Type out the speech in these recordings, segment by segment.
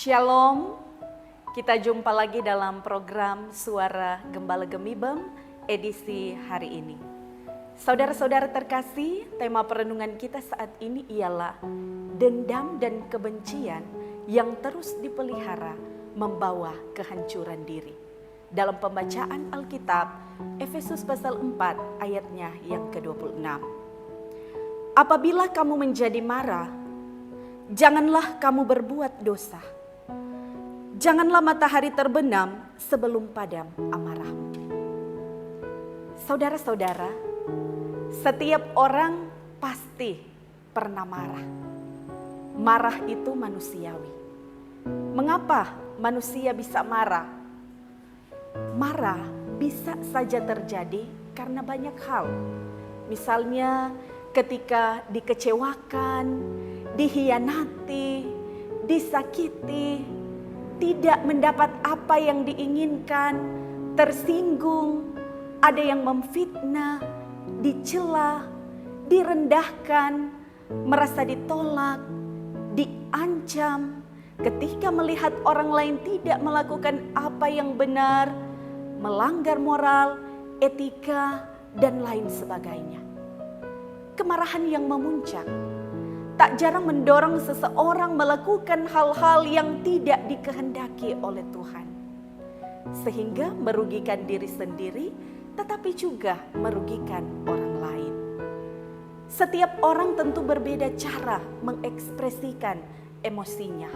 Shalom, kita jumpa lagi dalam program Suara Gembala Gemibem edisi hari ini. Saudara-saudara terkasih, tema perenungan kita saat ini ialah dendam dan kebencian yang terus dipelihara membawa kehancuran diri. Dalam pembacaan Alkitab, Efesus pasal 4 ayatnya yang ke-26. Apabila kamu menjadi marah, janganlah kamu berbuat dosa. Janganlah matahari terbenam sebelum padam amarahmu. Saudara-saudara, setiap orang pasti pernah marah. Marah itu manusiawi. Mengapa manusia bisa marah? Marah bisa saja terjadi karena banyak hal. Misalnya ketika dikecewakan, dihianati, disakiti, tidak mendapat apa yang diinginkan, tersinggung, ada yang memfitnah, dicela, direndahkan, merasa ditolak, diancam, ketika melihat orang lain tidak melakukan apa yang benar, melanggar moral, etika, dan lain sebagainya. Kemarahan yang memuncak tak jarang mendorong seseorang melakukan hal-hal yang tidak dikehendaki oleh Tuhan. Sehingga merugikan diri sendiri, tetapi juga merugikan orang lain. Setiap orang tentu berbeda cara mengekspresikan emosinya.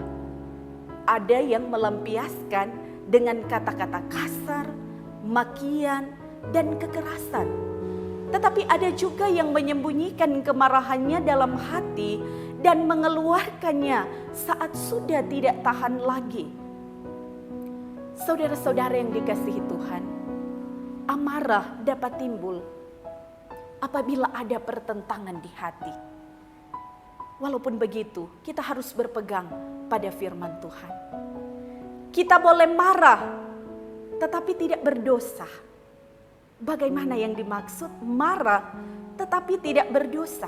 Ada yang melampiaskan dengan kata-kata kasar, makian, dan kekerasan. Tetapi ada juga yang menyembunyikan kemarahannya dalam hati dan mengeluarkannya saat sudah tidak tahan lagi. Saudara-saudara yang dikasihi Tuhan, amarah dapat timbul apabila ada pertentangan di hati. Walaupun begitu, kita harus berpegang pada firman Tuhan. Kita boleh marah, tetapi tidak berdosa. Bagaimana yang dimaksud marah tetapi tidak berdosa?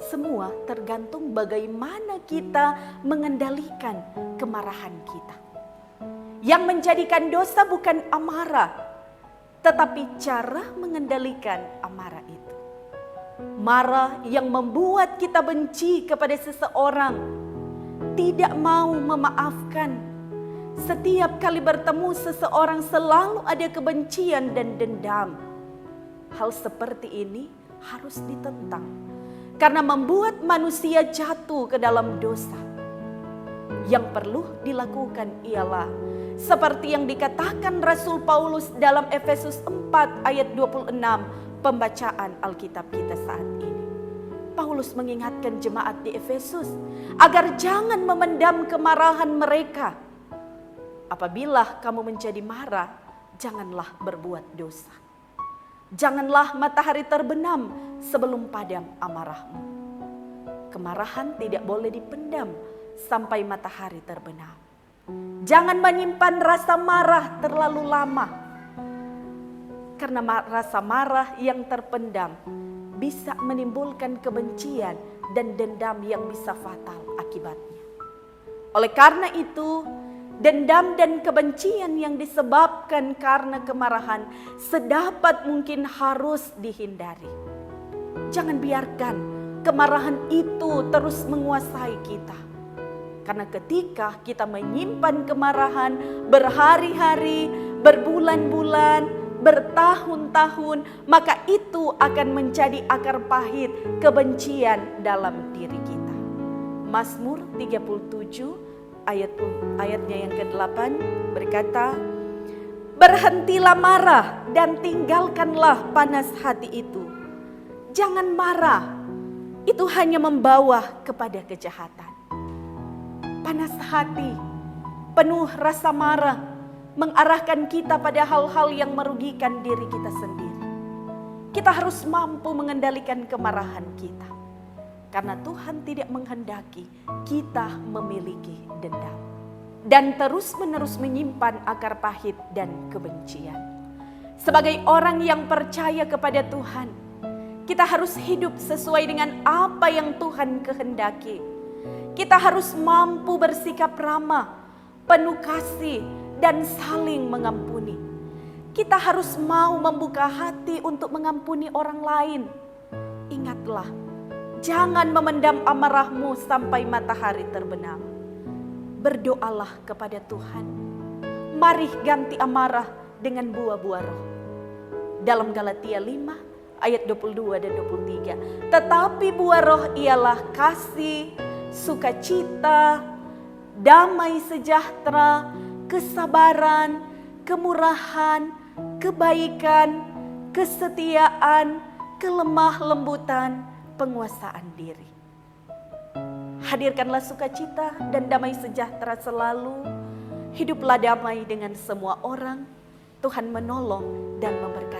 Semua tergantung bagaimana kita mengendalikan kemarahan kita. Yang menjadikan dosa bukan amarah, tetapi cara mengendalikan amarah itu. Marah yang membuat kita benci kepada seseorang, tidak mau memaafkan. Setiap kali bertemu seseorang selalu ada kebencian dan dendam. Hal seperti ini harus ditentang karena membuat manusia jatuh ke dalam dosa. Yang perlu dilakukan ialah seperti yang dikatakan Rasul Paulus dalam Efesus 4 ayat 26 pembacaan Alkitab kita saat ini. Paulus mengingatkan jemaat di Efesus agar jangan memendam kemarahan mereka. Apabila kamu menjadi marah, janganlah berbuat dosa. Janganlah matahari terbenam sebelum padam amarahmu. Kemarahan tidak boleh dipendam sampai matahari terbenam. Jangan menyimpan rasa marah terlalu lama. Karena rasa marah yang terpendam bisa menimbulkan kebencian dan dendam yang bisa fatal akibatnya. Oleh karena itu, dendam dan kebencian yang disebabkan karena kemarahan sedapat mungkin harus dihindari. Jangan biarkan kemarahan itu terus menguasai kita. Karena ketika kita menyimpan kemarahan berhari-hari, berbulan-bulan, bertahun-tahun, maka itu akan menjadi akar pahit kebencian dalam diri kita. Mazmur 37 ayatnya yang ke-8 berkata, berhentilah marah dan tinggalkanlah panas hati itu. Jangan marah, itu hanya membawa kepada kejahatan. Panas hati, penuh rasa marah, mengarahkan kita pada hal-hal yang merugikan diri kita sendiri. Kita harus mampu mengendalikan kemarahan kita. Karena Tuhan tidak menghendaki kita memiliki dendam dan terus-menerus menyimpan akar pahit dan kebencian. Sebagai orang yang percaya kepada Tuhan, kita harus hidup sesuai dengan apa yang Tuhan kehendaki. Kita harus mampu bersikap ramah, penuh kasih, dan saling mengampuni. Kita harus mau membuka hati untuk mengampuni orang lain. Ingatlah, jangan memendam amarahmu sampai matahari terbenam. Berdoalah kepada Tuhan. Mari ganti amarah dengan buah-buah roh. Dalam Galatia 5 ayat 22 dan 23. Tetapi buah roh ialah kasih, sukacita, damai sejahtera, kesabaran, kemurahan, kebaikan, kesetiaan, kelemah lembutan, penguasaan diri. Hadirkanlah sukacita dan damai sejahtera selalu. Hiduplah damai dengan semua orang. Tuhan menolong dan memberkati.